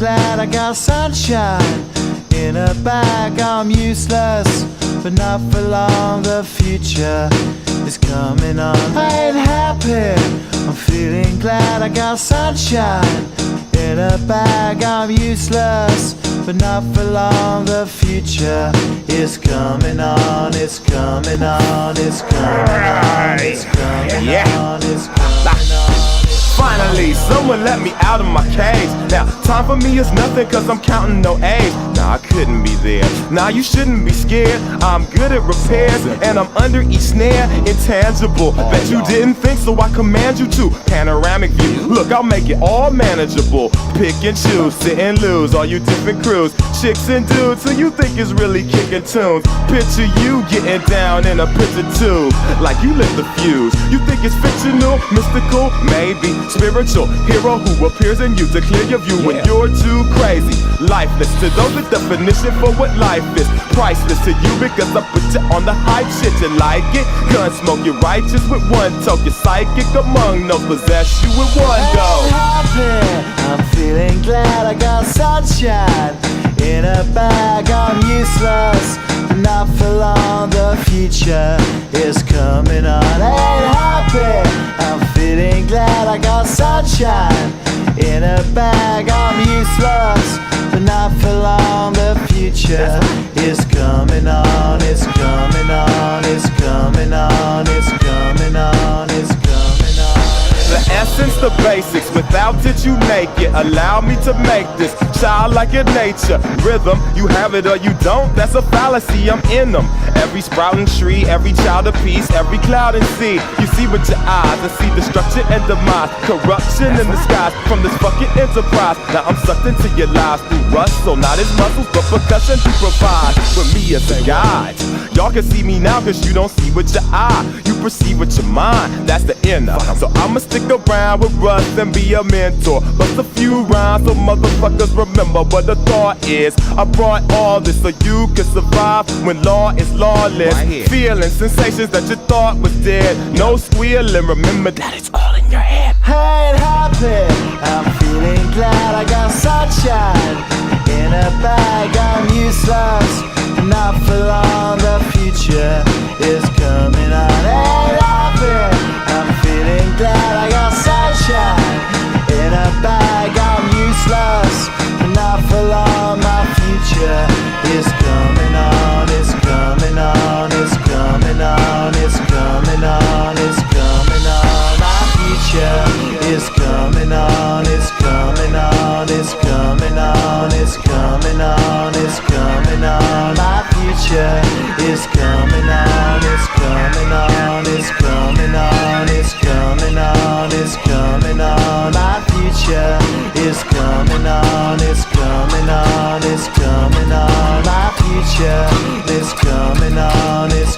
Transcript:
glad I got sunshine in a bag. I'm useless, but not for long. The future is coming on. I ain't happy, I'm feeling glad I got sunshine in a bag. I'm useless, but not for long. The future is coming on. It's coming on. It's coming on. It's coming on. It's coming on. Finally, someone let me out of my cage. Now, time for me is nothing cause I'm counting no A's. Nah, I couldn't be there. Nah, you shouldn't be scared. I'm good at repairs and I'm under each snare. Intangible, bet you didn't think, so I command you to. Panoramic view, look, I'll make it all manageable. Pick and choose, sit and lose, all you different crews. Chicks and dudes who you think is really kicking tunes. Picture you getting down in a picture tube, like you lit the fuse. You think it's fictional, mystical, maybe spiritual hero who appears in you to clear your view when you're too crazy. Lifeless to those, the definition for what life is. Priceless to you because I put you on the hype shit. You like it? Gun smoke, you're righteous with one toe. You're psychic among those, possess you with one go. I'm feeling glad I got sunshine in a bag. I'm useless, but not for long. The future is coming on. Ain't happy, I'm feeling glad I got sunshine in a bag. I'm useless, but not for long. The future is coming on. It's coming on. It's coming on. It's coming on. It's coming on. The essence, the basics, without it you make it. Allow me to make this childlike in nature. Rhythm, you have it or you don't, that's a fallacy, I'm in them. Every sprouting tree, every child of peace, every cloud and sea. You see with your eyes and see destruction and demise. Corruption in the skies from this fucking enterprise. Now I'm sucked into your lives through rust, so not as muscles but percussion to provide for me as a guide. Y'all can see me now cause you don't see with your eye. You perceive with your mind, that's the inner. So I'ma stick around with Russ and be a mentor. Bust a few rhymes so motherfuckers remember what the thought is. I brought all this so you can survive when law is lawless. Feeling sensations that you thought was dead. No squealing, remember that it's all in your head. I ain't happy, I'm feeling glad I got sunshine in a bag. I'm useless, not for long. The future is coming on. Ain't happy, I'm feeling glad I got sunshine in a bag. I'm useless, not for long. My future is coming on. It's coming on. It's coming on. It's coming on. It's coming on. My future is coming on. It's coming on. It's coming on. It's coming on. It's coming on. My future is coming on. It's coming on. It's coming on. It's coming on. It's coming on. My future is coming on. It's coming on. It's coming on. My future is coming on. It's